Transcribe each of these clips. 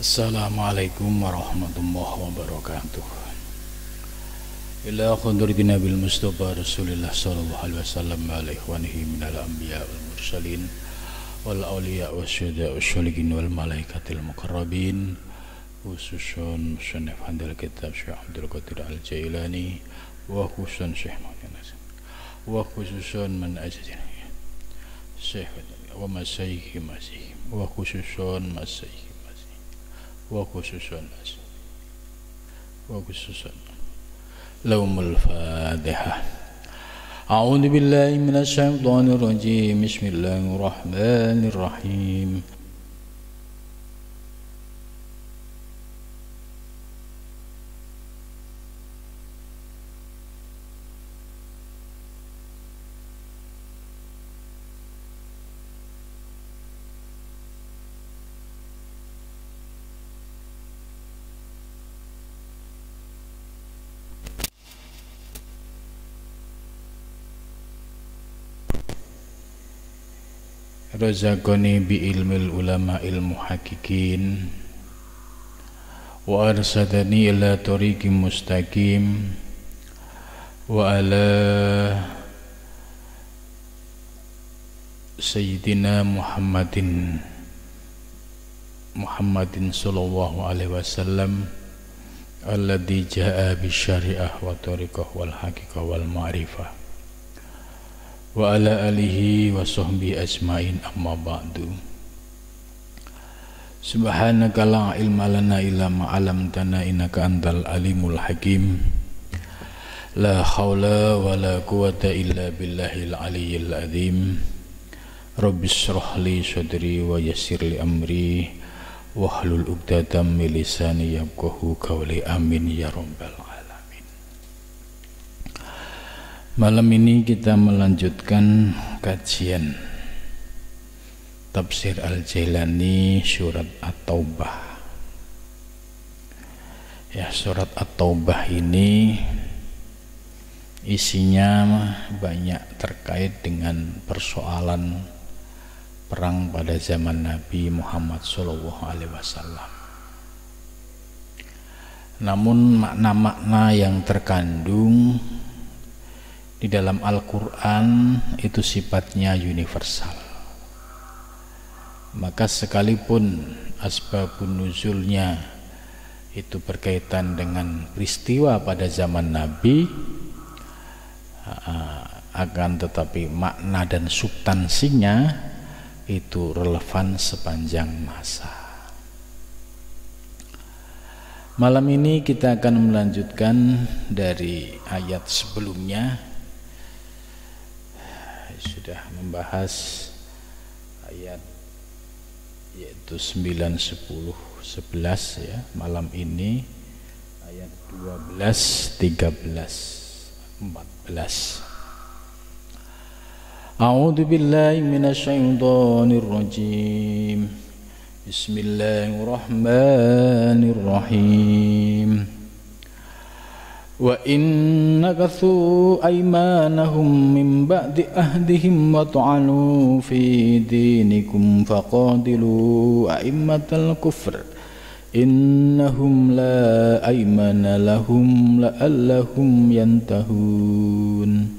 Assalamualaikum warahmatullahi wabarakatuh. Ila khudrati Nabil Mustafa Rasulullah sallallahu alaihi wasallam wa ikhwanihi minal anbiya wal mursalin wal awliya wasyuhada wasyolihin wal malaikatil muqarrabin, khususun Syekh Handal Kitab Syekh Abdul Qadir Al-Jailani wa khususun Syekh Muhammad Nasir wa khususun man ajazani Syekh wa masyayikh masih wa khususun masyayikh وخصوصا لوم الفاتحة. أعوذ بالله من الشيطان الرجيم. بسم الله الرحمن الرحيم. Razaqani bi ilmil ulama ilmu hakikin wa arsadani ila tariqim mustaqim wa ala sayyidina Muhammadin sallallahu alaihi wasallam alladhi jaa bi syari'ah wa tariqah wal haqiqah wal ma'rifah wa ala alihi wa sahbihi ajmain, amma ba'du. Subhanaka la ilma lana illa ma 'allamtana innaka antal alimul hakim. La haula wa la quwwata illa billahil aliyyil azim. Rabbi shrah li sadri wa yassir li amri wahlul 'uqdatam min lisani yafqahu qawli. Amin ya rabbal alamin. Malam ini kita melanjutkan kajian Tafsir Al-Jailani surat At-Taubah. Ya, surat At-Taubah ini isinya banyak terkait dengan persoalan perang pada zaman Nabi Muhammad SAW. Namun makna-makna yang terkandung di dalam Al-Quran itu sifatnya universal. Maka sekalipun asbabun nuzulnya itu berkaitan dengan peristiwa pada zaman Nabi, akan tetapi makna dan substansinya itu relevan sepanjang masa. Malam ini kita akan melanjutkan dari ayat sebelumnya. Sudah membahas ayat yaitu 9, 10, 11 ya. Malam ini ayat 12, 13, 14. A'udzu billahi minasyaitonir rajim. Bismillahirrahmanirrahim. Wa inna kathu aymanahum min ba'di ahdihim wa ta'anu fi dinikum faqadilu a'immatal kufr innahum la aymana lahum la'allahum yantahun.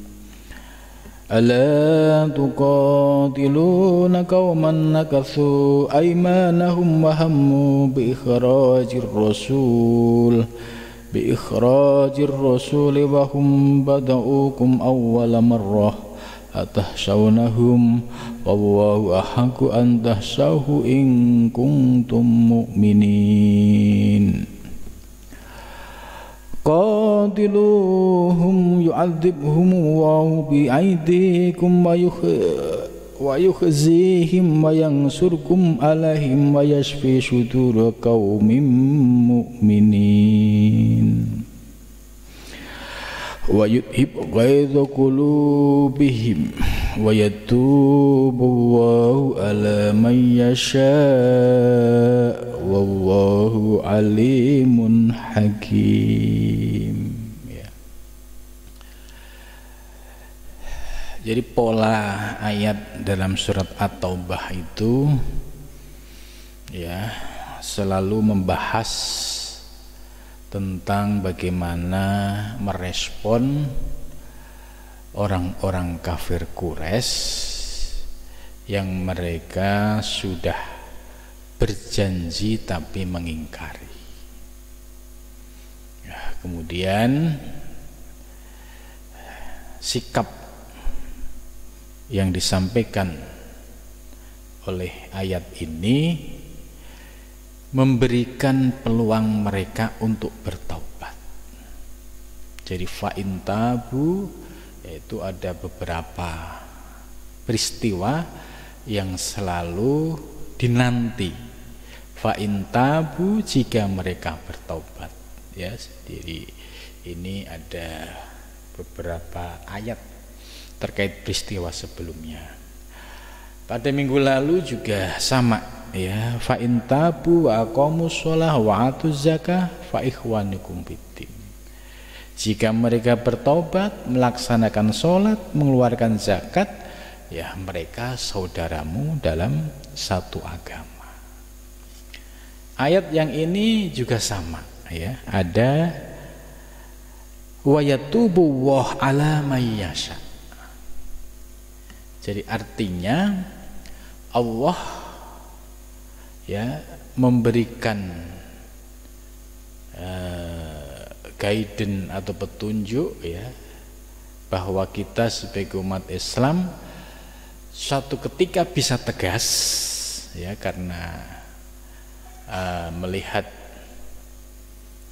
Ala tuqatiluna qauman nakathu aymanahum wa hammu bi ikhrajir rasul wa hum bada'ukum awwala marrah atahshawnahum wallahu ahaqqu an tahshahu in kuntum mu'minin. Qatiluhum yu'adzibhum Allahu bi'aydikum wa yukhzihim wa yansurkum alaihim wa yashfi sudur qaumin mu'minin wa yudhib ghaidha qulubihim wa yatubu Allahu ala man yasha wallahu alimun hakim. Jadi pola ayat dalam surat At-Taubah itu ya selalu membahas tentang bagaimana merespon orang-orang kafir Quraisy yang mereka sudah berjanji tapi mengingkari. Ya, kemudian sikap yang disampaikan oleh ayat ini memberikan peluang mereka untuk bertaubat. Jadi fa'in tabu, yaitu ada beberapa peristiwa yang selalu dinanti. Fa'in tabu, jika mereka bertaubat. Ya, jadi ini ada beberapa ayat terkait peristiwa sebelumnya. Pada minggu lalu juga sama, ya, fa in tabu wa aqamus shalah wa atuz zakah fa ikhwanukum fiddin. Jika mereka bertobat, melaksanakan sholat, mengeluarkan zakat, ya mereka saudaramu dalam satu agama. Ayat yang ini juga sama, ya, ada wa yatubu wa ala may yasha. Jadi artinya Allah, ya, memberikan guidance atau petunjuk, ya, bahwa kita sebagai umat Islam suatu ketika bisa tegas, ya, karena melihat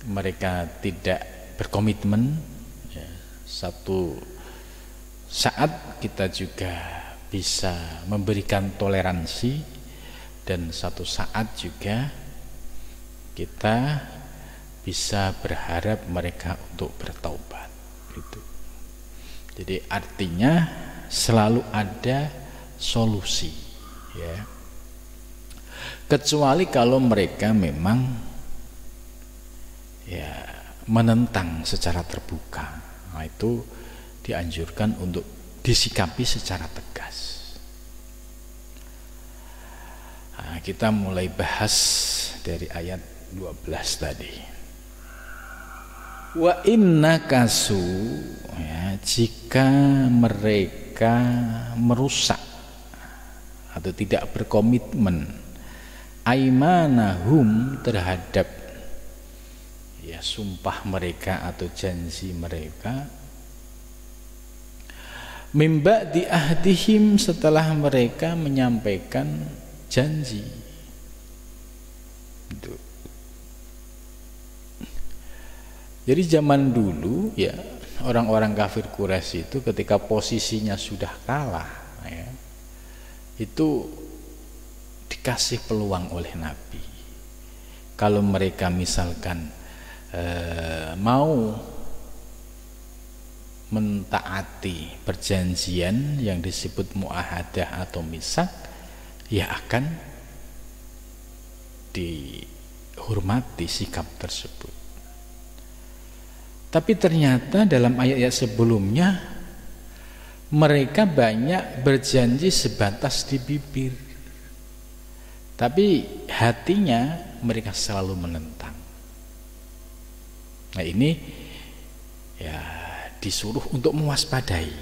mereka tidak berkomitmen, ya, satu saat kita juga bisa memberikan toleransi, dan satu saat juga kita bisa berharap mereka untuk bertaubat, gitu. Jadi artinya selalu ada solusi, ya, kecuali kalau mereka memang, ya, menentang secara terbuka. Nah, itu dianjurkan untuk disikapi secara tegas. Nah, kita mulai bahas dari ayat 12 tadi. Wa innakasu, ya, jika mereka merusak atau tidak berkomitmen aimanahum terhadap, ya, sumpah mereka atau janji mereka, mimba di ahdihim, setelah mereka menyampaikan janji. Itu. Jadi zaman dulu, ya, orang-orang kafir Quraisy itu ketika posisinya sudah kalah, ya, itu dikasih peluang oleh Nabi. Kalau mereka misalkan mau mentaati perjanjian yang disebut muahadah atau misak, ya akan dihormati sikap tersebut. Tapi ternyata dalam ayat-ayat sebelumnya mereka banyak berjanji sebatas di bibir, tapi hatinya mereka selalu menentang. Nah, ini, ya, disuruh untuk mewaspadai.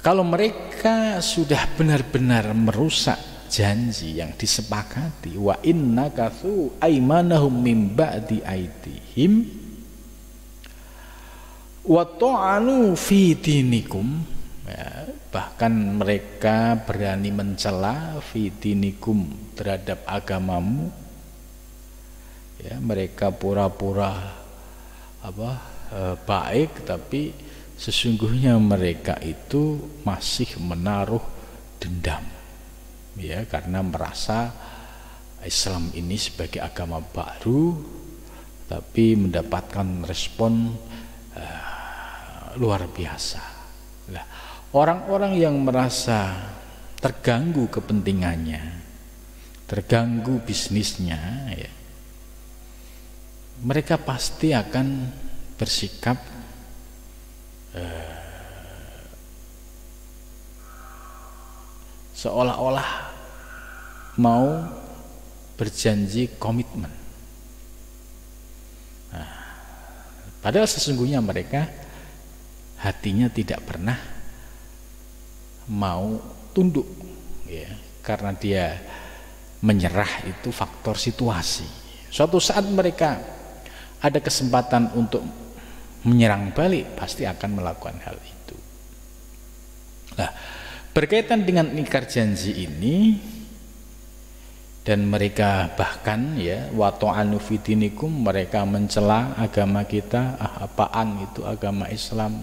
Kalau mereka sudah benar-benar merusak janji yang disepakati, wa innakatsu aimanahum mim ba'di aidihim wa ta'anu fi dinikum, ya, bahkan mereka berani mencela fi dinikum, terhadap agamamu, ya, mereka pura-pura baik, tapi sesungguhnya mereka itu masih menaruh dendam, ya, karena merasa Islam ini sebagai agama baru, tapi mendapatkan respon luar biasa. Nah, orang-orang yang merasa terganggu kepentingannya, terganggu bisnisnya, ya, mereka pasti akan bersikap seolah-olah mau berjanji komitmen. Nah, padahal sesungguhnya mereka hatinya tidak pernah mau tunduk, ya, karena dia menyerah itu faktor situasi. Suatu saat mereka ada kesempatan untuk menyerang balik, pasti akan melakukan hal itu. Nah, berkaitan dengan ingkar janji ini, dan mereka bahkan ya wa ta'anu fi dinikum, mereka mencela agama kita. Apaan itu agama Islam?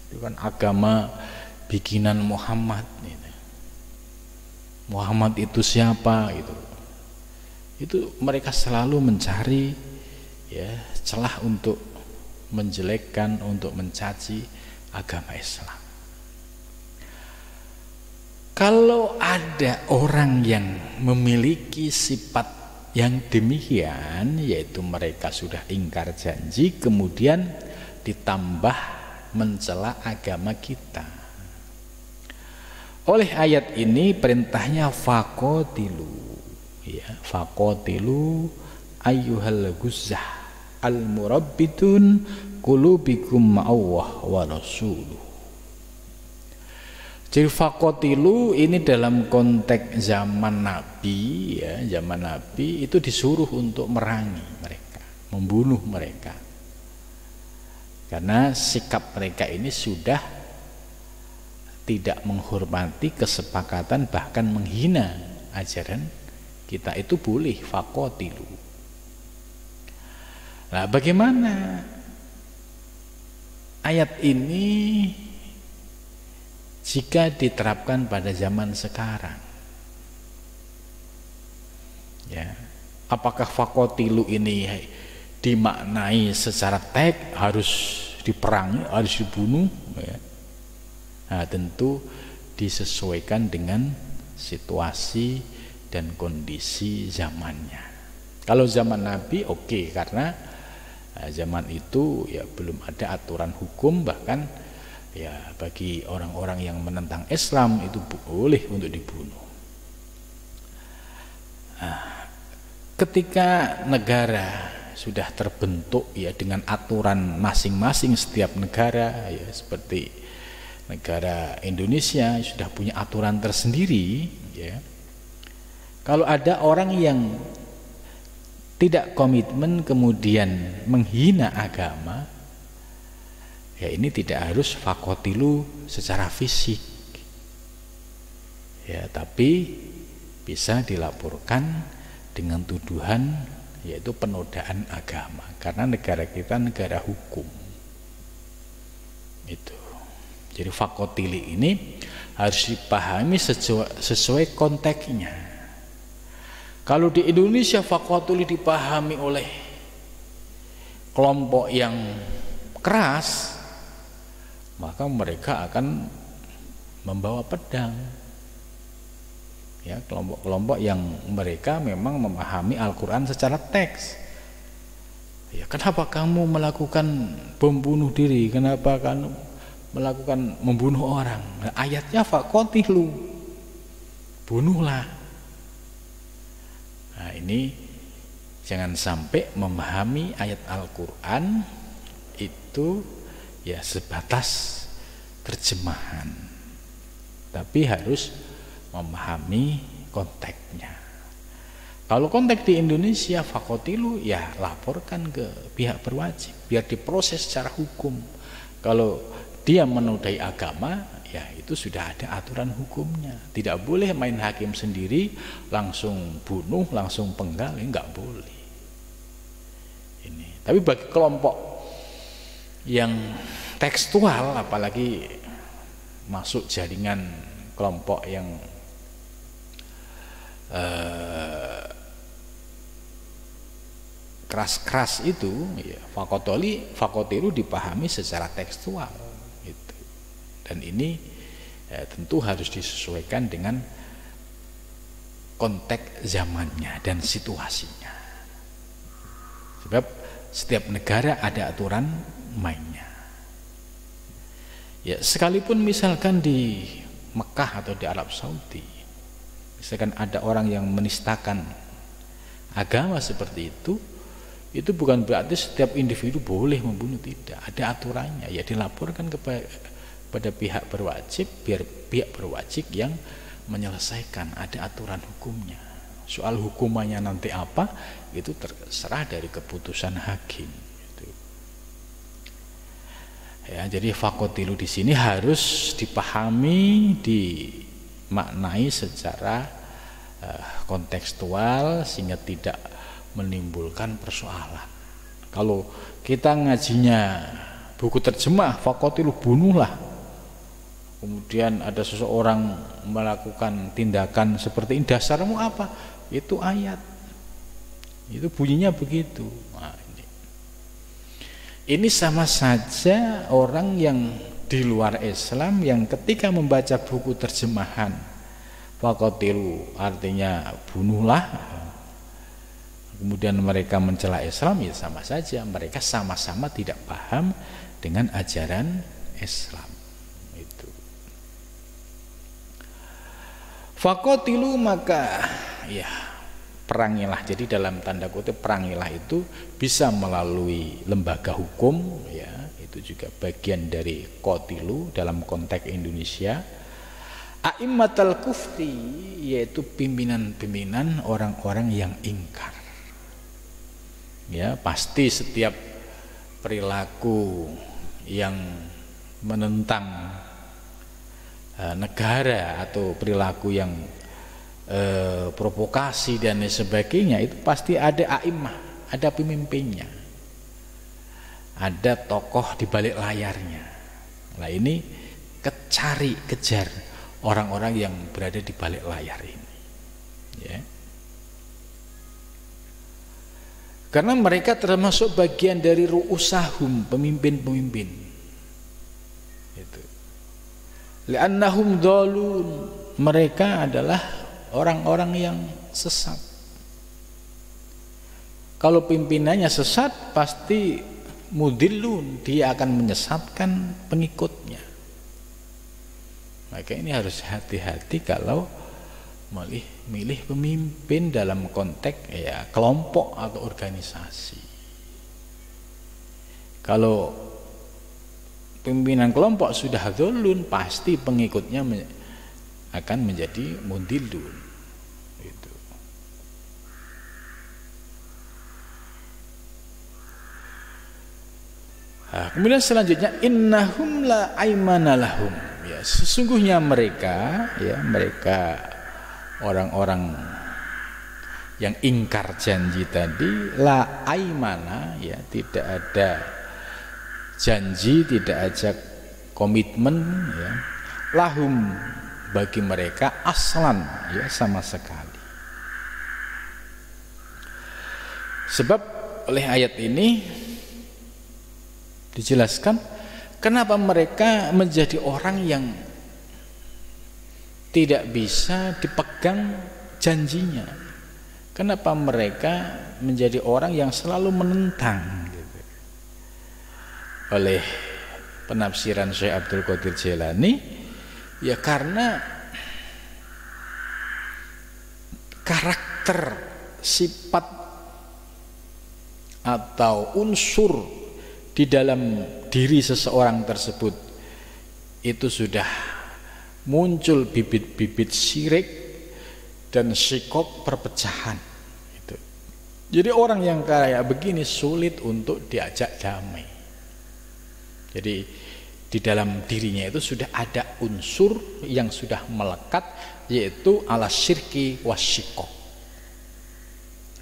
Itu kan agama bikinan Muhammad. Muhammad itu siapa? Itu mereka selalu mencari ya celah untuk menjelekkan, untuk mencaci agama Islam. Kalau ada orang yang memiliki sifat yang demikian, yaitu mereka sudah ingkar janji, kemudian ditambah mencela agama kita. Oleh ayat ini perintahnya faqatilu, ya, faqatilu ayyuhal guzzah al-murabbitun qulubikum ma'awah wa rasuluh. Jadi faqatilu ini dalam konteks zaman Nabi, ya, zaman Nabi itu disuruh untuk merangi mereka, membunuh mereka. Karena sikap mereka ini sudah tidak menghormati kesepakatan, bahkan menghina ajaran kita, itu boleh faqatilu. Nah, bagaimana ayat ini jika diterapkan pada zaman sekarang? Ya, apakah faqatilu ini dimaknai secara teks harus diperangi, harus dibunuh? Ya. Nah, tentu disesuaikan dengan situasi dan kondisi zamannya. Kalau zaman Nabi oke, karena zaman itu ya belum ada aturan hukum, bahkan ya bagi orang-orang yang menentang Islam itu boleh untuk dibunuh. Nah, ketika negara sudah terbentuk ya dengan aturan masing-masing setiap negara, ya seperti negara Indonesia sudah punya aturan tersendiri, ya. Kalau ada orang yang tidak komitmen kemudian menghina agama, ya ini tidak harus faqatilu secara fisik, ya, tapi bisa dilaporkan dengan tuduhan yaitu penodaan agama, karena negara kita negara hukum. Itu. Jadi faqatili ini harus dipahami sesuai konteksnya. Kalau di Indonesia faqatili dipahami oleh kelompok yang keras, maka mereka akan membawa pedang. Ya, kelompok-kelompok yang mereka memang memahami Al-Quran secara teks. Ya, kenapa kamu melakukan bom bunuh diri? Kenapa kamu melakukan membunuh orang? Nah, ayatnya faqatilu, bunuhlah. Nah, ini jangan sampai memahami ayat Al-Quran itu ya sebatas terjemahan, tapi harus memahami konteksnya. Kalau konteks di Indonesia faqatilu, ya laporkan ke pihak berwajib biar diproses secara hukum. Kalau dia menodai agama, ya itu sudah ada aturan hukumnya. Tidak boleh main hakim sendiri, langsung bunuh, langsung penggal, enggak boleh. Ini. Tapi bagi kelompok yang tekstual, apalagi masuk jaringan kelompok yang keras-keras itu, ya, faqatilu dipahami secara tekstual. Dan ini tentu harus disesuaikan dengan konteks zamannya dan situasinya. Sebab setiap negara ada aturan mainnya. Ya, sekalipun misalkan di Mekah atau di Arab Saudi, misalkan ada orang yang menistakan agama seperti itu bukan berarti setiap individu boleh membunuh, tidak, ada aturannya. Ya dilaporkan kepada pihak berwajib, biar pihak berwajib yang menyelesaikan, ada aturan hukumnya. Soal hukumannya nanti apa, itu terserah dari keputusan hakim. Ya, jadi fakotilu di sini harus dipahami, dimaknai secara kontekstual sehingga tidak menimbulkan persoalan. Kalau kita ngajinya buku terjemah, fakotilu bunuhlah, kemudian ada seseorang melakukan tindakan seperti ini, dasarmu apa? Itu ayat, itu bunyinya begitu. Nah, ini sama saja orang yang di luar Islam yang ketika membaca buku terjemahan faqatilu artinya bunuhlah, kemudian mereka mencela Islam, ya sama saja mereka sama-sama tidak paham dengan ajaran Islam. Itu faqatilu, maka ya perangilah. Jadi dalam tanda kutip perangilah itu bisa melalui lembaga hukum, ya itu juga bagian dari qatilu dalam konteks Indonesia. A'immatal kufri, yaitu pimpinan-pimpinan orang-orang yang ingkar. Ya pasti setiap perilaku yang menentang negara atau perilaku yang provokasi dan sebagainya, itu pasti ada a'immah, ada pemimpinnya, ada tokoh di balik layarnya. Nah ini kejar orang-orang yang berada di balik layar ini, ya. Karena mereka termasuk bagian dari ru'usahum, pemimpin-pemimpin itu. Li'annahum dhalun, mereka adalah orang-orang yang sesat. Kalau pimpinannya sesat, pasti mudillun, dia akan menyesatkan pengikutnya. Maka ini harus hati-hati kalau milih pemimpin dalam konteks ya kelompok atau organisasi. Kalau pimpinan kelompok sudah dzulun, pasti pengikutnya akan menjadi mudillun. Itu. Nah, kemudian selanjutnya innahum la aymana lahum, ya sesungguhnya mereka, ya mereka orang-orang yang ingkar janji tadi, la aymana, ya tidak ada janji, tidak ada komitmen, ya lahum, bagi mereka aslan, ya sama sekali. Sebab oleh ayat ini dijelaskan kenapa mereka menjadi orang yang tidak bisa dipegang janjinya, kenapa mereka menjadi orang yang selalu menentang gitu. Oleh penafsiran Syekh Abdul Qadir Jailani, ya karena karakter, sifat atau unsur di dalam diri seseorang tersebut itu sudah muncul bibit-bibit syirik dan sikok perpecahan itu. Jadi orang yang kayak begini sulit untuk diajak damai. Jadi di dalam dirinya itu sudah ada unsur yang sudah melekat, yaitu ala syirki wasyikok.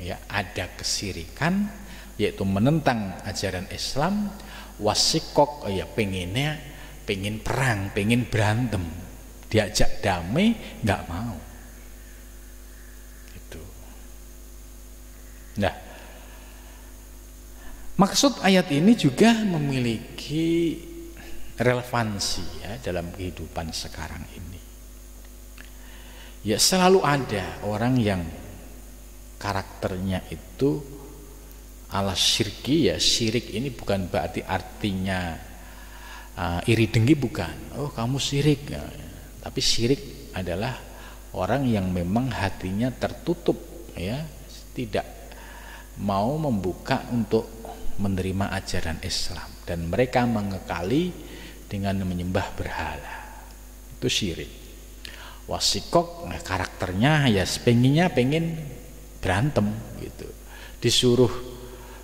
Ya, ada kesirikan, yaitu menentang ajaran Islam, wasyikok, ya pengen perang, pengen berantem, diajak damai nggak mau. Itu. Nah, maksud ayat ini juga memiliki relevansi ya dalam kehidupan sekarang ini. Ya selalu ada orang yang karakternya itu ala syirki, ya syirik ini bukan berarti artinya iri dengki, bukan. Oh kamu syirik, ya. Tapi syirik adalah orang yang memang hatinya tertutup, ya tidak mau membuka untuk menerima ajaran Islam, dan mereka mengekali dengan menyembah berhala. Itu syirik. Wasikok, nah karakternya ya pengen berantem gitu. Disuruh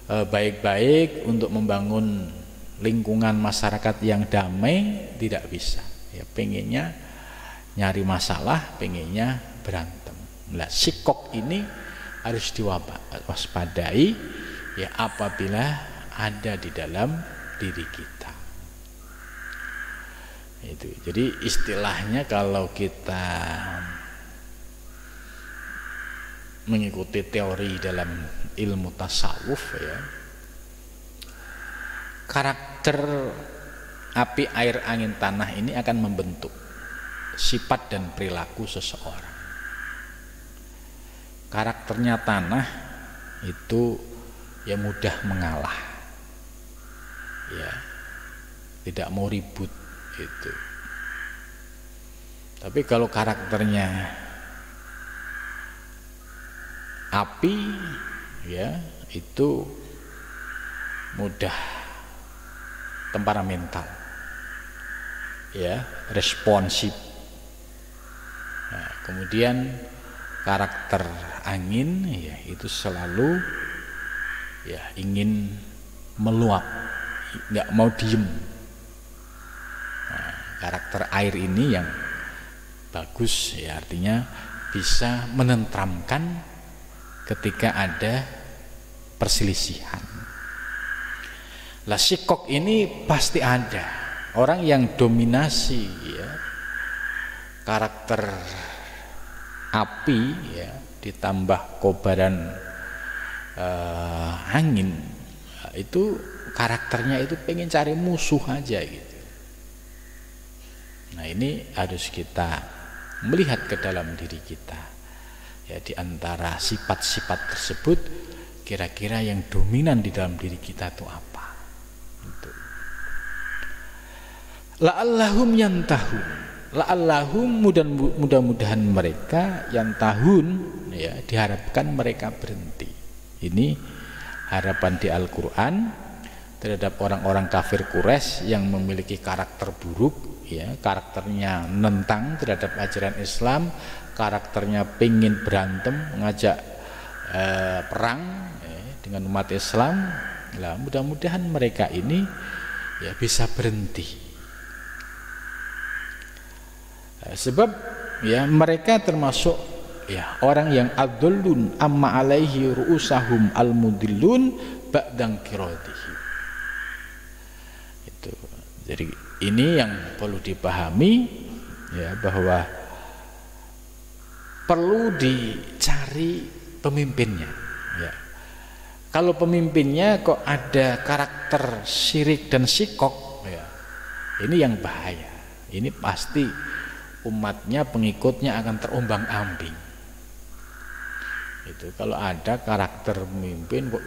baik-baik untuk membangun lingkungan masyarakat yang damai, tidak bisa. Ya pengennya nyari masalah, pengennya berantem. Nah, sikok ini harus diwaspadai ya apabila ada di dalam diri kita. Itu. Jadi istilahnya kalau kita mengikuti teori dalam ilmu tasawuf ya, karakter api, air, angin, tanah ini akan membentuk sifat dan perilaku seseorang. Karakternya tanah itu ya mudah mengalah, ya tidak mau ribut itu. Tapi kalau karakternya api, ya itu mudah temperamental, ya responsif. Nah, kemudian karakter angin ya itu selalu ya ingin meluap, nggak mau diem. Nah, karakter air ini yang bagus ya, artinya bisa menenteramkan ketika ada perselisihan. Lah sikok ini pasti ada orang yang dominasi ya karakter api ya ditambah kobaran angin, itu karakternya itu pengen cari musuh aja gitu. Nah ini harus kita melihat ke dalam diri kita ya, di antara sifat-sifat tersebut kira-kira yang dominan di dalam diri kita itu apa gitu. La'allahum yantahun, la'allahum mudah-mudahan mereka yang tahun ya, diharapkan mereka berhenti. Ini harapan di Al-Quran terhadap orang-orang kafir Quraisy yang memiliki karakter buruk ya, karakternya nentang terhadap ajaran Islam, karakternya pengen berantem, mengajak perang ya, dengan umat Islam. Lah mudah-mudahan mereka ini ya bisa berhenti. Sebab ya mereka termasuk ya orang yang adzullun amma alaihi ru'usahum almudillun ba'dang qiradihi. Itu. Jadi ini yang perlu dipahami ya, bahwa perlu dicari pemimpinnya ya. Kalau pemimpinnya kok ada karakter syirik dan sikok ya, ini yang bahaya. Ini pasti umatnya, pengikutnya akan terombang-ambing. Itu kalau ada karakter pemimpin kok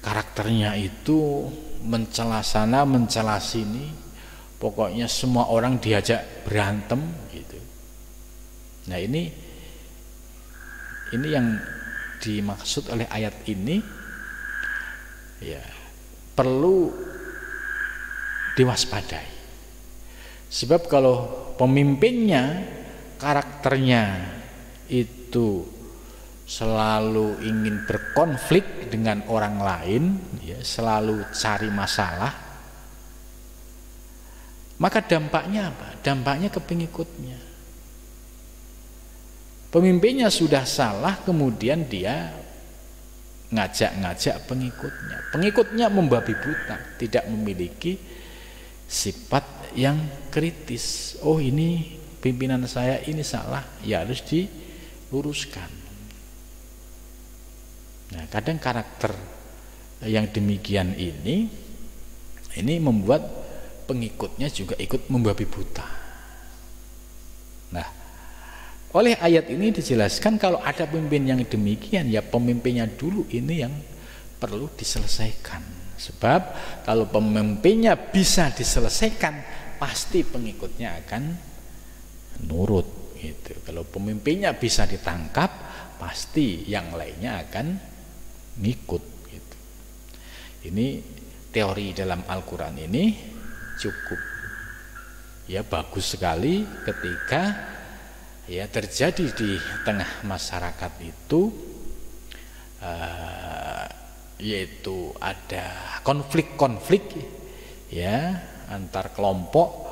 karakternya itu mencela sana mencela sini, pokoknya semua orang diajak berantem gitu. Nah ini yang dimaksud oleh ayat ini ya, perlu diwaspadai. Sebab kalau pemimpinnya karakternya itu selalu ingin berkonflik dengan orang lain ya, selalu cari masalah, maka dampaknya apa? Dampaknya ke pengikutnya. Pemimpinnya sudah salah, kemudian dia ngajak-ngajak pengikutnya. Pengikutnya membabi buta, tidak memiliki sifat yang kritis. Oh ini pimpinan saya ini salah, ya harus diluruskan. Nah, kadang karakter yang demikian ini membuat pengikutnya juga ikut membabi buta. Nah, oleh ayat ini dijelaskan kalau ada pemimpin yang demikian ya pemimpinnya dulu ini yang perlu diselesaikan. Sebab kalau pemimpinnya bisa diselesaikan, pasti pengikutnya akan nurut gitu. Kalau pemimpinnya bisa ditangkap, pasti yang lainnya akan ngikut gitu. Ini teori dalam Al-Quran ini cukup ya bagus sekali ketika ya terjadi di tengah masyarakat itu yaitu ada konflik-konflik ya antar kelompok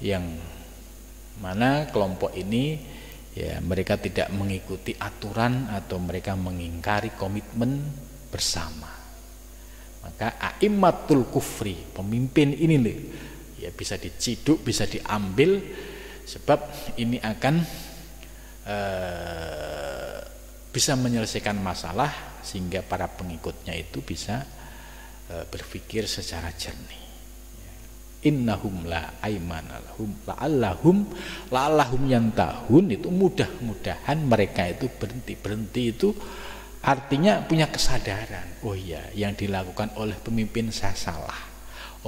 yang mana kelompok ini ya mereka tidak mengikuti aturan atau mereka mengingkari komitmen bersama. Maka a'immatul kufri, pemimpin ini nih ya bisa diciduk, bisa diambil sebab ini akan bisa menyelesaikan masalah sehingga para pengikutnya itu bisa berpikir secara jernih. Innahum la aimanalhum la'allahum yantahun, itu mudah-mudahan mereka itu berhenti itu artinya punya kesadaran, oh iya yang dilakukan oleh pemimpin saya salah,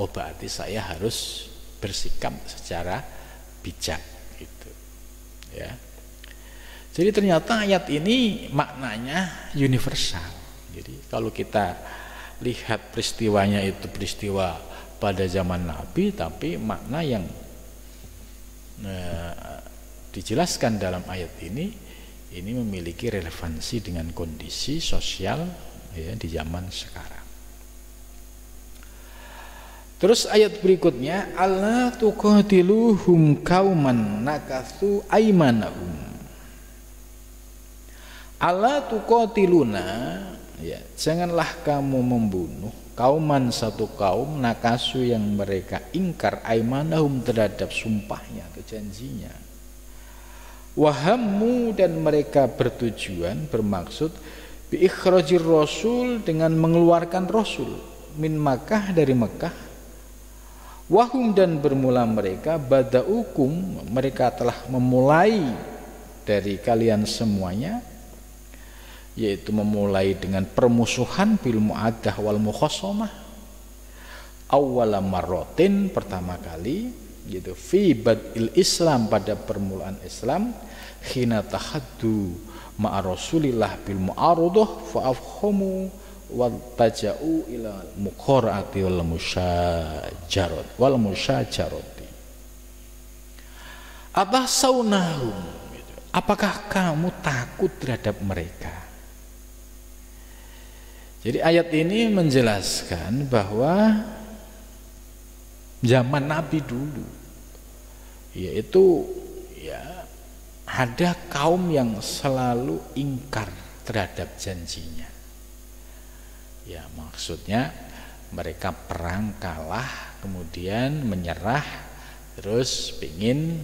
oh berarti saya harus bersikap secara bijak gitu ya. Jadi ternyata ayat ini maknanya universal. Jadi kalau kita lihat peristiwanya itu peristiwa pada zaman Nabi, tapi makna yang dijelaskan dalam ayat ini memiliki relevansi dengan kondisi sosial ya, di zaman sekarang. Terus ayat berikutnya, alla tuqatiluhum kauman nakatsu aymanahum. Alla tuqatiluna, ya, janganlah kamu membunuh kauman satu kaum nakasu yang mereka ingkar aimanahum terhadap sumpahnya atau janjinya. Wahammu, dan mereka bertujuan bermaksud bi ikhrajir rasul, dengan mengeluarkan rasul min Makkah, dari Mekah. Wahum, dan bermula mereka badaukum, mereka telah memulai dari kalian semuanya, yaitu memulai dengan permusuhan bil mu'addah wal mukhasamah awwala marratin, pertama kali, yaitu fi badil Islam, pada permulaan Islam, khina tahaddu ma'a Rasulillah bil mu'aradah fa afhamu wa taja'u ila muqara'ati wal musyajarati atasawnahum, apakah kamu takut terhadap mereka? Jadi ayat ini menjelaskan bahwa zaman Nabi dulu yaitu ya ada kaum yang selalu ingkar terhadap janjinya. Ya maksudnya mereka perang kalah, kemudian menyerah, terus ingin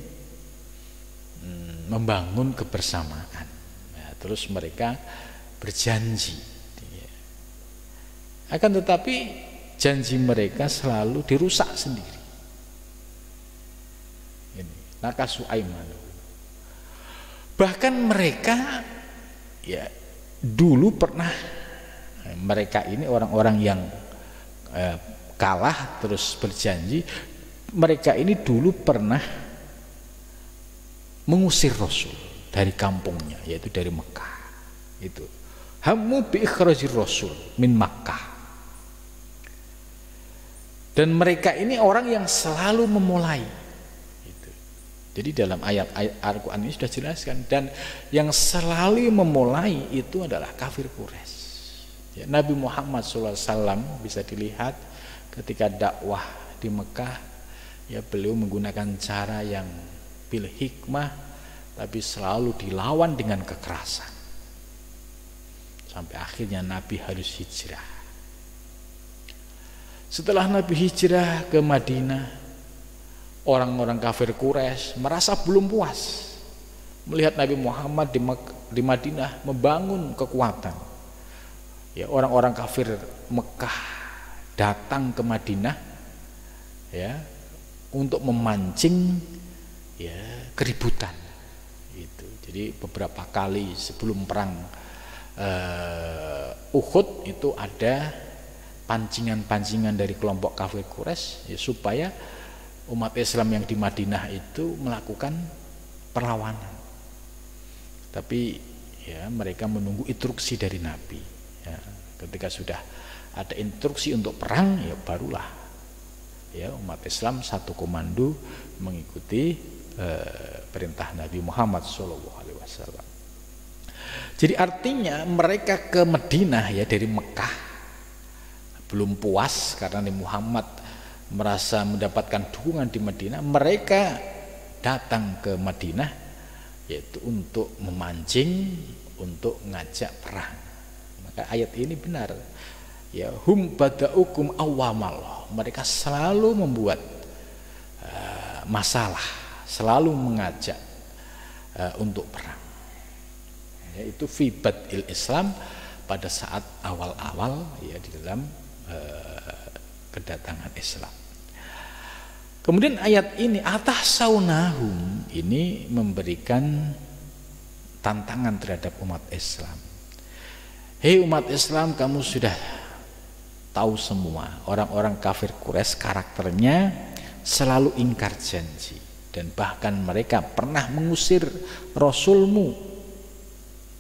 membangun kebersamaan. Ya, terus mereka berjanji. Akan tetapi janji mereka selalu dirusak sendiri. Ini nakasu aimanu. Bahkan mereka ya dulu pernah, mereka ini orang-orang yang kalah terus berjanji, mereka ini dulu pernah mengusir Rasul dari kampungnya, yaitu dari Mekah. Itu hammu bi ikhrajir Rasul min Makkah. Dan mereka ini orang yang selalu memulai gitu. Jadi dalam ayat-ayat Al-Quran ini sudah jelaskan, dan yang selalu memulai itu adalah kafir Quraisy ya. Nabi Muhammad SAW bisa dilihat ketika dakwah di Mekah ya, beliau menggunakan cara yang bil hikmah, tapi selalu dilawan dengan kekerasan sampai akhirnya Nabi harus hijrah. Setelah Nabi hijrah ke Madinah, orang-orang kafir Quraisy merasa belum puas melihat Nabi Muhammad di Madinah membangun kekuatan. Ya, orang-orang kafir Mekah datang ke Madinah ya untuk memancing ya keributan. Itu. Jadi beberapa kali sebelum perang Uhud itu ada pancingan-pancingan dari kelompok kafir Quraisy ya, supaya umat Islam yang di Madinah itu melakukan perlawanan. Tapi ya mereka menunggu instruksi dari Nabi ya. Ketika sudah ada instruksi untuk perang, ya barulah ya umat Islam satu komando mengikuti perintah Nabi Muhammad SAW. Jadi artinya mereka ke Madinah ya dari Mekah belum puas karena Nabi Muhammad merasa mendapatkan dukungan di Madinah, mereka datang ke Madinah yaitu untuk memancing, untuk ngajak perang. Maka ayat ini benar ya, hum bada'ukum awamal, mereka selalu membuat masalah, selalu mengajak untuk perang. Yaitu fi bad'il Islam, pada saat awal-awal ya di dalam kedatangan Islam. Kemudian ayat ini atasawnahum ini memberikan tantangan terhadap umat Islam. Hei umat Islam, kamu sudah tahu semua orang-orang kafir Quraisy karakternya selalu ingkar janji, dan bahkan mereka pernah mengusir Rasulmu,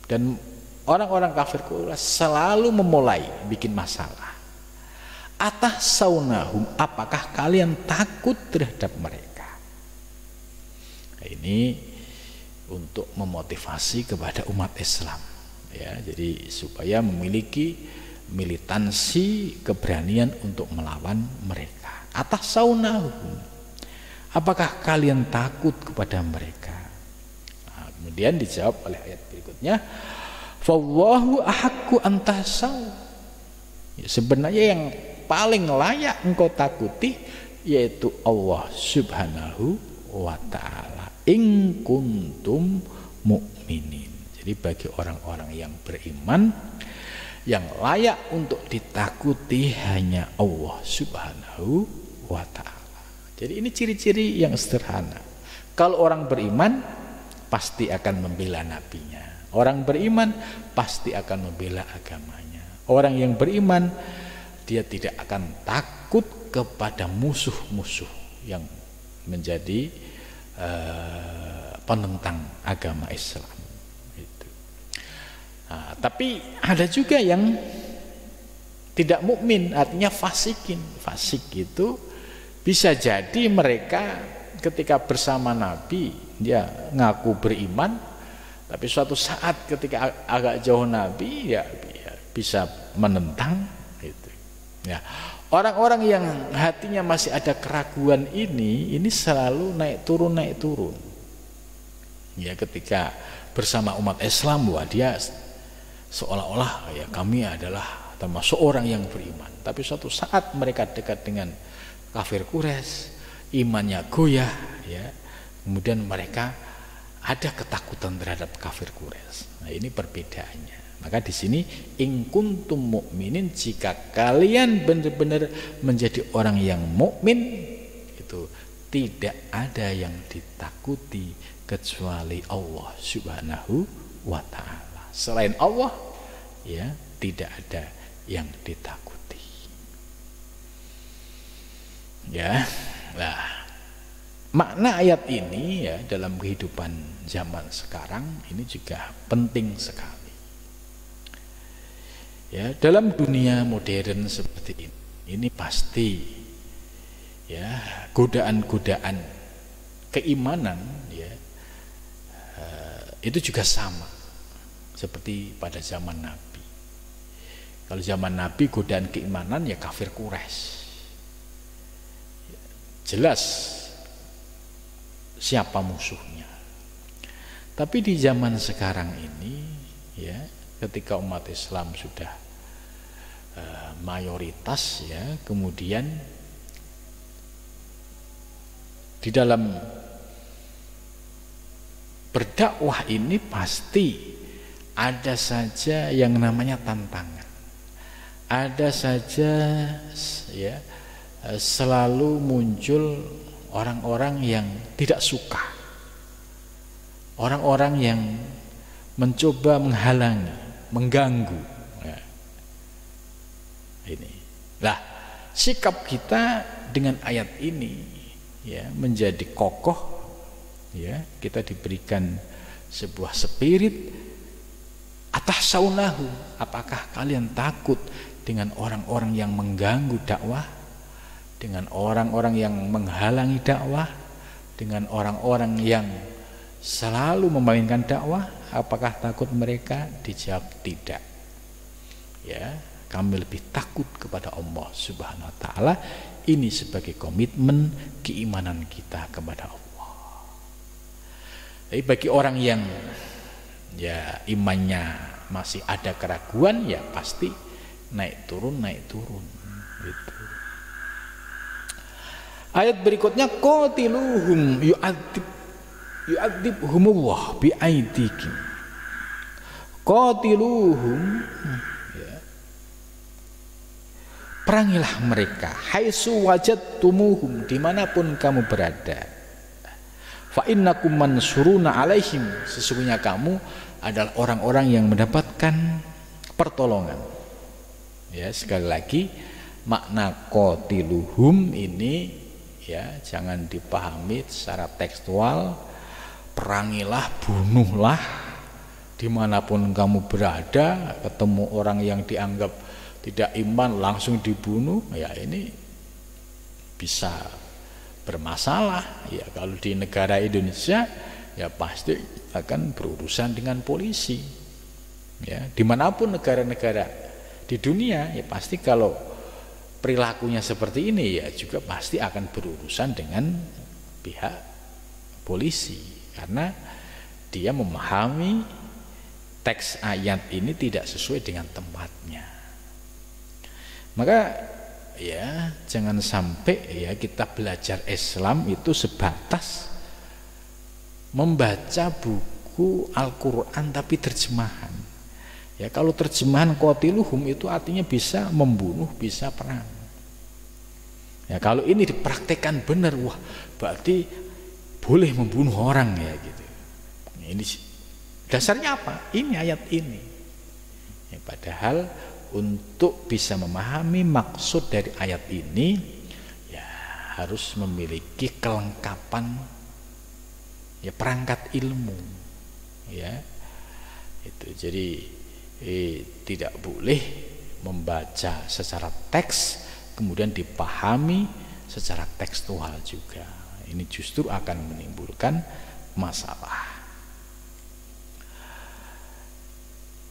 dan orang-orang kafir Quraisy selalu memulai bikin masalah. Atasawnahum, apakah kalian takut terhadap mereka? Nah, ini untuk memotivasi kepada umat Islam ya, jadi supaya memiliki militansi, keberanian untuk melawan mereka. Atasawnahum, apakah kalian takut kepada mereka? Nah, kemudian dijawab oleh ayat berikutnya, fallahu ahaqqu antasaw, ya, sebenarnya yang paling layak engkau takuti yaitu Allah Subhanahu wa ta'ala, in kuntum mu'minin. Jadi bagi orang-orang yang beriman, yang layak untuk ditakuti hanya Allah Subhanahu wa ta'ala. Jadi ini ciri-ciri yang sederhana. Kalau orang beriman pasti akan membela nabinya, orang beriman pasti akan membela agamanya. Orang yang beriman dia tidak akan takut kepada musuh-musuh yang menjadi penentang agama Islam itu. Nah, tapi ada juga yang tidak mukmin, artinya fasikin. Fasik itu bisa jadi mereka ketika bersama Nabi dia ngaku beriman, tapi suatu saat ketika agak jauh Nabi ya bisa menentang itu. Ya, orang-orang yang hatinya masih ada keraguan ini selalu naik turun. Ya, ketika bersama umat Islam, wah dia seolah-olah ya kami adalah termasuk orang yang beriman. Tapi suatu saat mereka dekat dengan kafir Quraisy, imannya goyah, ya. Kemudian mereka ada ketakutan terhadap kafir Quraisy. Nah, ini perbedaannya. Maka di sini in kuntum mukminin, jika kalian benar-benar menjadi orang yang mukmin, itu tidak ada yang ditakuti kecuali Allah Subhanahu wa ta'ala. Selain Allah ya tidak ada yang ditakuti. Ya. Nah, makna ayat ini ya dalam kehidupan zaman sekarang ini juga penting sekali. Ya, dalam dunia modern seperti ini pasti ya godaan-godaan keimanan ya itu juga sama seperti pada zaman Nabi. Kalau zaman Nabi godaan keimanan ya kafir Quraisy, jelas siapa musuhnya. Tapi di zaman sekarang ini ya, ketika umat Islam sudah mayoritas ya, kemudian di dalam berdakwah ini pasti ada saja yang namanya tantangan, ada saja ya selalu muncul orang-orang yang tidak suka, orang-orang yang mencoba menghalangi, mengganggu. Ya. Ini. Lah, sikap kita dengan ayat ini ya menjadi kokoh ya, kita diberikan sebuah spirit atahsaunahu, apakah kalian takut dengan orang-orang yang mengganggu dakwah, dengan orang-orang yang menghalangi dakwah, dengan orang-orang yang selalu memainkan dakwah? Apakah takut mereka? Dijawab tidak. Ya, kami lebih takut kepada Allah Subhanahu wa taala. Ini sebagai komitmen keimanan kita kepada Allah. Jadi bagi orang yang ya imannya masih ada keraguan, ya pasti naik turun gitu. Ayat berikutnya, qatiluhum yu'adzibhumullah bi'aidikum. Qatiluhum, ya, perangilah mereka, haitsu wajadtumuhum, dimanapun kamu berada. Fa innakum mansuruna alaihim, sesungguhnya kamu adalah orang-orang yang mendapatkan pertolongan. Ya, sekali lagi makna qatiluhum ini ya jangan dipahami secara tekstual, perangilah, bunuhlah dimanapun kamu berada, ketemu orang yang dianggap tidak iman langsung dibunuh, ya ini bisa bermasalah. Ya kalau di negara Indonesia ya pasti akan berurusan dengan polisi. Ya dimanapun negara-negara di dunia ya pasti kalau perilakunya seperti ini ya juga pasti akan berurusan dengan pihak polisi, karena dia memahami teks ayat ini tidak sesuai dengan tempatnya. Maka ya jangan sampai ya kita belajar Islam itu sebatas membaca buku Al-Quran tapi terjemahan. Ya kalau terjemahan qatiluhum itu artinya bisa membunuh, bisa perang. Ya kalau ini dipraktekkan benar, wah berarti boleh membunuh orang ya gitu. Ini dasarnya apa? Ini ayat ini. Ya, padahal untuk bisa memahami maksud dari ayat ini ya harus memiliki kelengkapan ya perangkat ilmu. Ya. Itu jadi tidak boleh membaca secara teks kemudian dipahami secara tekstual juga. Ini justru akan menimbulkan masalah.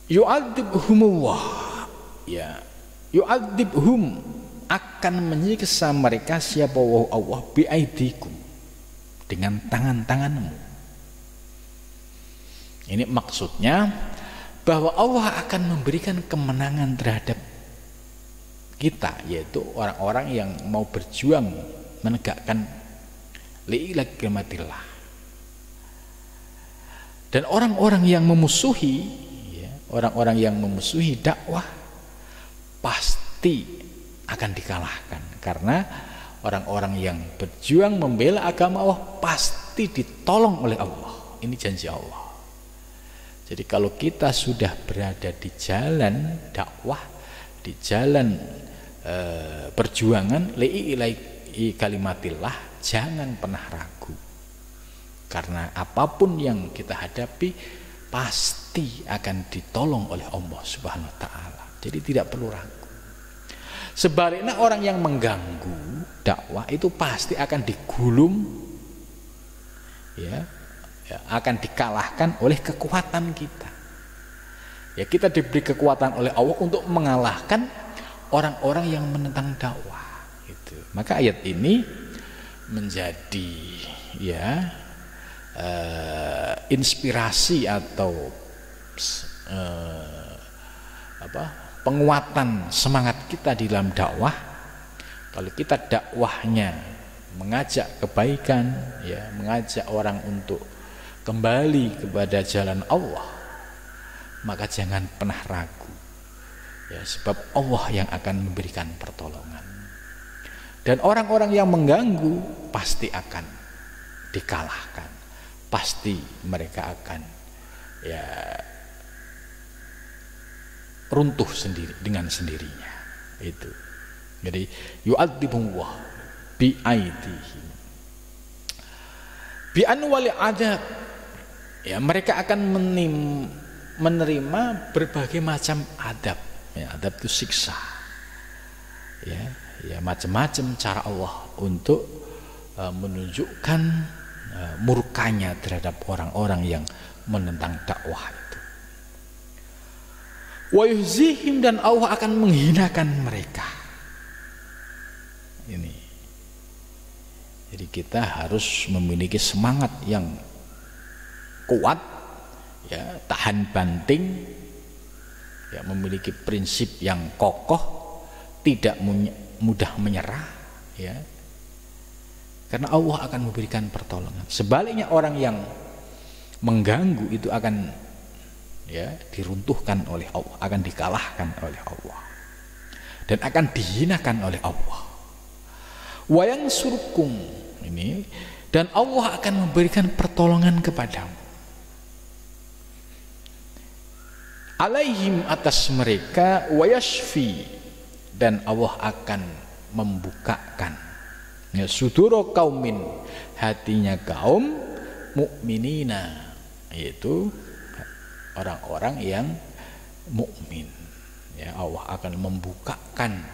Yu'adzibhumullah, ya yu'adzibhum, akan menyiksa mereka siapa Allah biaidikum, dengan tangan-tanganmu. Ini maksudnya bahwa Allah akan memberikan kemenangan terhadap kita, yaitu orang-orang yang mau berjuang menegakkan li'ilah kalimatillah. Dan orang-orang yang memusuhi ya, orang-orang yang memusuhi dakwah pasti akan dikalahkan, karena orang-orang yang berjuang membela agama Allah pasti ditolong oleh Allah. Ini janji Allah. Jadi kalau kita sudah berada di jalan dakwah, di jalan perjuangan li'ilahi kalimatillah, jangan pernah ragu, karena apapun yang kita hadapi pasti akan ditolong oleh Allah Subhanahu wa taala. Jadi tidak perlu ragu. Sebaliknya orang yang mengganggu dakwah itu pasti akan digulung, ya akan dikalahkan oleh kekuatan kita. Ya kita diberi kekuatan oleh Allah untuk mengalahkan orang-orang yang menentang dakwah gitu. Maka ayat ini menjadi ya inspirasi atau penguatan semangat kita di dalam dakwah. Kalau kita dakwahnya mengajak kebaikan, ya mengajak orang untuk kembali kepada jalan Allah, maka jangan pernah ragu. Ya, sebab Allah yang akan memberikan pertolongan. Dan orang-orang yang mengganggu pasti akan dikalahkan. Pasti mereka akan ya runtuh sendiri dengan sendirinya. Itu. Jadi yu'adzibullah bi'aidihim bi anwali adab. Ya, mereka akan menerima berbagai macam adab. Ya, adab itu siksa. Ya macam-macam cara Allah untuk menunjukkan murkanya terhadap orang-orang yang menentang dakwah itu. Wa yuhzihim, dan Allah akan menghinakan mereka. Ini. Jadi kita harus memiliki semangat yang kuat, ya, tahan banting, ya, memiliki prinsip yang kokoh, tidak mudah menyerah, ya. Karena Allah akan memberikan pertolongan. Sebaliknya orang yang mengganggu itu akan, ya, diruntuhkan oleh Allah, akan dikalahkan oleh Allah, dan akan dihinakan oleh Allah. Wa yansurkum, ini, dan Allah akan memberikan pertolongan kepadamu. Alaihim, atas mereka, wa yashfi, dan Allah akan membukakan, ya, suduro kaumin, hatinya kaum mukminina, yaitu orang-orang yang mukmin. Ya, Allah akan membukakan,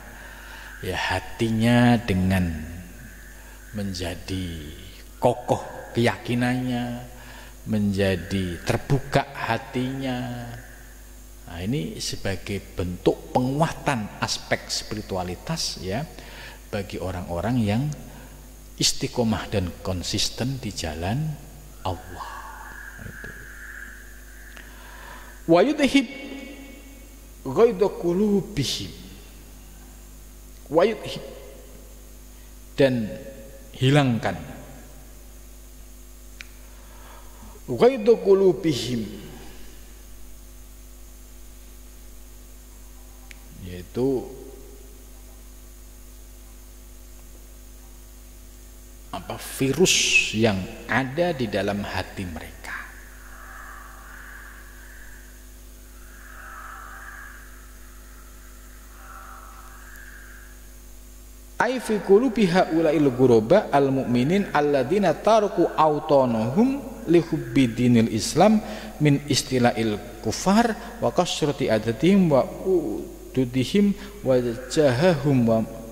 ya, hatinya dengan menjadi kokoh keyakinannya, menjadi terbuka hatinya. Nah, ini sebagai bentuk penguatan aspek spiritualitas, ya, bagi orang-orang yang istiqomah dan konsisten di jalan Allah. Wa yudhib ghaidha qulubihim, wa yudhib, dan hilangkan ghaidha qulubihim, yaitu virus yang ada di dalam hati mereka. Ai fi qulubi haula'il ghuraba al-mu'minin alladzina taraku autonahum li hubbi dinil Islam min istilahil kufar wa kasrati adatihim wa ududihim wa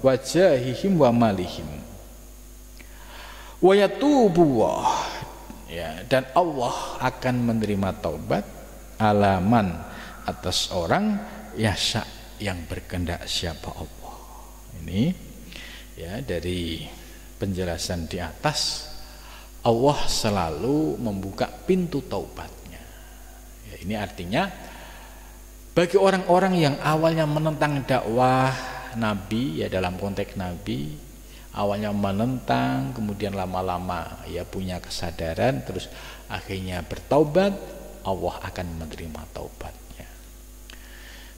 wajahihim wa malihim. Wa yatubu, ya, dan Allah akan menerima taubat alaman, atas orang yasha, yang berkehendak siapa Allah. Ini, ya, dari penjelasan di atas, Allah selalu membuka pintu taubatnya. Ya, ini artinya bagi orang-orang yang awalnya menentang dakwah Nabi, ya, dalam konteks Nabi, awalnya menentang, kemudian lama-lama, ya, punya kesadaran, terus akhirnya bertaubat, Allah akan menerima taubatnya.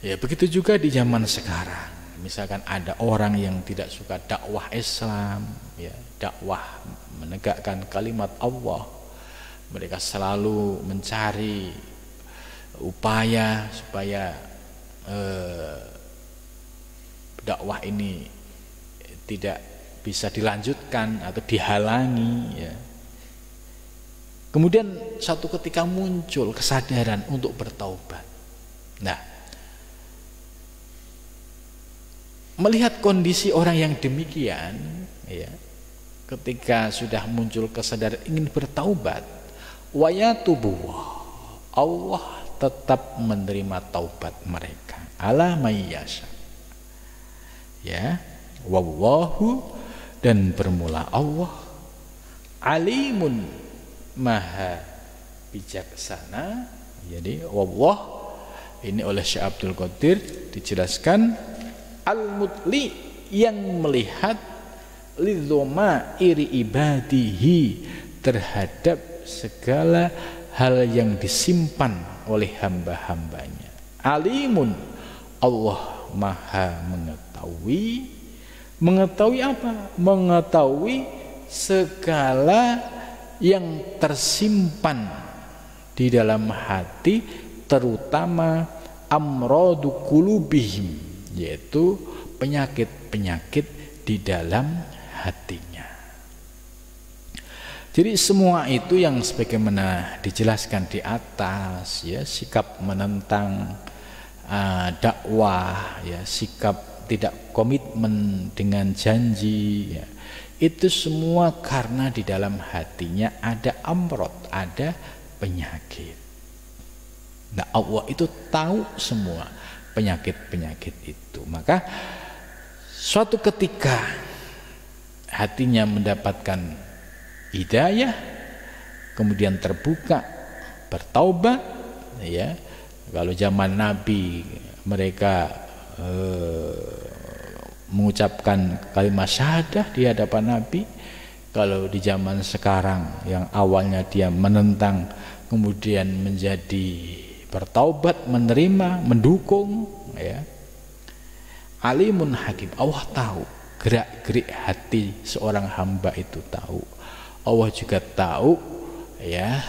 Ya, begitu juga di zaman sekarang. Misalkan ada orang yang tidak suka dakwah Islam, ya, dakwah menegakkan kalimat Allah, mereka selalu mencari upaya supaya dakwah ini tidak bisa dilanjutkan atau dihalangi, ya. Kemudian satu ketika muncul kesadaran untuk bertaubat. Nah, melihat kondisi orang yang demikian, ya, ketika sudah muncul kesadaran ingin bertaubat, wa yatubu, Allah tetap menerima taubat mereka ala mayyasha, ya, wallahu, dan bermula Allah alimun, maha bijaksana. Jadi Allah ini oleh Syekh Abdul Qadir dijelaskan al-mutli, yang melihat lidzoma iri ibadihi, terhadap segala hal yang disimpan oleh hamba-hambanya. Alimun, Allah maha mengetahui. Mengetahui apa? Mengetahui segala yang tersimpan di dalam hati, terutama amradu qulubihim, yaitu penyakit-penyakit di dalam hatinya. Jadi semua itu yang sebagaimana dijelaskan di atas, ya, sikap menentang dakwah, ya, sikap tidak komitmen dengan janji, ya, itu semua karena di dalam hatinya ada amrod, ada penyakit. Nah, Allah itu tahu semua penyakit-penyakit itu. Maka suatu ketika hatinya mendapatkan hidayah, kemudian terbuka, bertaubat, ya. Kalau zaman Nabi mereka mengucapkan kalimat syahadah di hadapan Nabi, kalau di zaman sekarang yang awalnya dia menentang kemudian menjadi bertaubat, menerima, mendukung, ya. Alimun hakim, Allah tahu gerak-gerik hati seorang hamba itu tahu. Allah juga tahu, ya,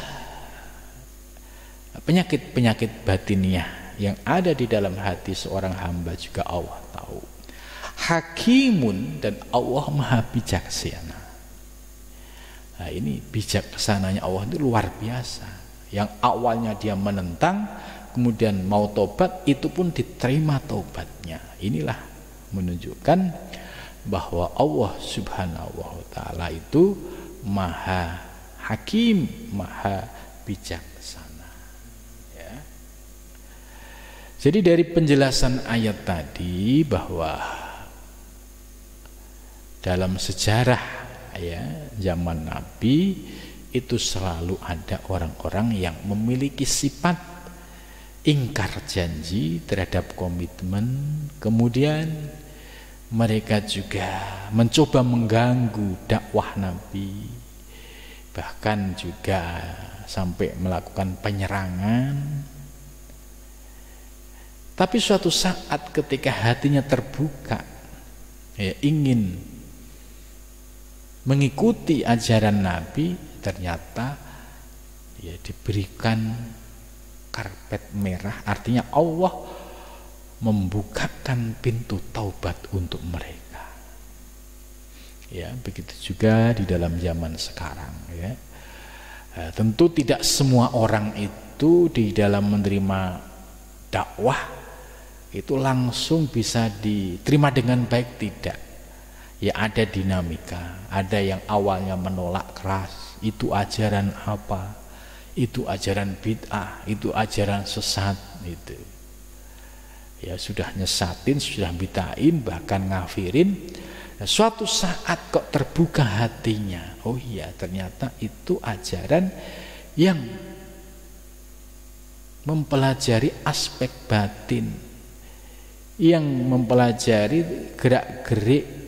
penyakit-penyakit batiniah yang ada di dalam hati seorang hamba juga Allah tahu. Hakimun, dan Allah maha bijaksana. Nah, ini bijaksananya Allah itu luar biasa. Yang awalnya dia menentang, kemudian mau tobat, itu pun diterima tobatnya. Inilah menunjukkan bahwa Allah subhanahu wa ta'ala itu maha hakim, maha bijaksana, ya. Jadi dari penjelasan ayat tadi bahwa dalam sejarah, ya, zaman Nabi itu selalu ada orang-orang yang memiliki sifat ingkar janji terhadap komitmen, kemudian mereka juga mencoba mengganggu dakwah Nabi, bahkan juga sampai melakukan penyerangan. Tapi suatu saat ketika hatinya terbuka, ya, ingin mengikuti ajaran Nabi, ternyata, ya, diberikan karpet merah, artinya Allah membukakan pintu taubat untuk mereka. Ya, begitu juga di dalam zaman sekarang, ya. Tentu tidak semua orang itu di dalam menerima dakwah itu langsung bisa diterima dengan baik, tidak. Ya, ada dinamika, ada yang awalnya menolak keras, itu ajaran apa, itu ajaran bid'ah, itu ajaran sesat, itu. Ya, sudah nyesatin, sudah bid'ahin, bahkan ngafirin. Nah, suatu saat kok terbuka hatinya, oh iya, ternyata itu ajaran yang mempelajari aspek batin, yang mempelajari gerak-gerik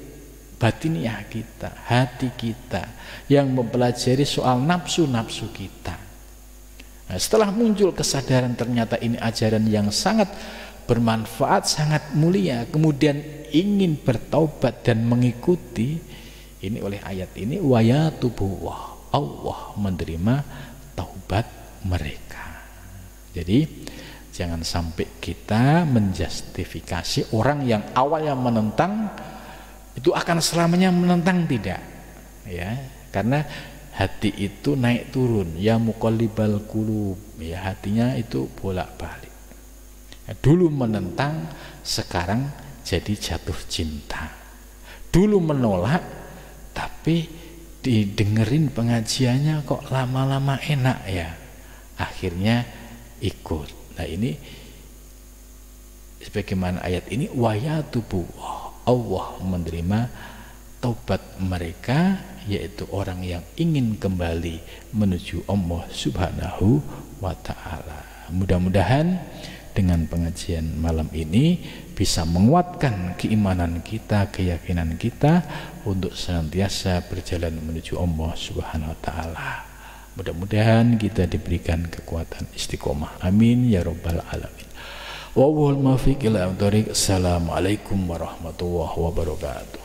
batiniah kita, hati kita, yang mempelajari soal nafsu-nafsu kita. Nah, setelah muncul kesadaran ternyata ini ajaran yang sangat bermanfaat, sangat mulia, kemudian ingin bertaubat dan mengikuti, ini oleh ayat ini wayatubullah, Allah menerima taubat mereka. Jadi jangan sampai kita menjustifikasi orang yang awalnya menentang itu akan selamanya menentang, tidak, ya, karena hati itu naik turun, ya muqallibal qulub, ya, hatinya itu bolak-balik. Ya, dulu menentang, sekarang jadi jatuh cinta. Dulu menolak, tapi didengerin pengajiannya kok lama-lama enak, ya, akhirnya ikut. Nah, ini sebagaimana ayat ini wayatubu, Allah menerima taubat mereka, yaitu orang yang ingin kembali menuju Allah subhanahu wa ta'ala. Mudah-mudahan dengan pengajian malam ini bisa menguatkan keimanan kita, keyakinan kita untuk senantiasa berjalan menuju Allah subhanahu wa ta'ala. Mudah-mudahan kita diberikan kekuatan istiqomah, amin ya rabbal alamin. Wallahul muwaffiq ila aqwamit thoriq. Assalamualaikum warahmatullahi wabarakatuh.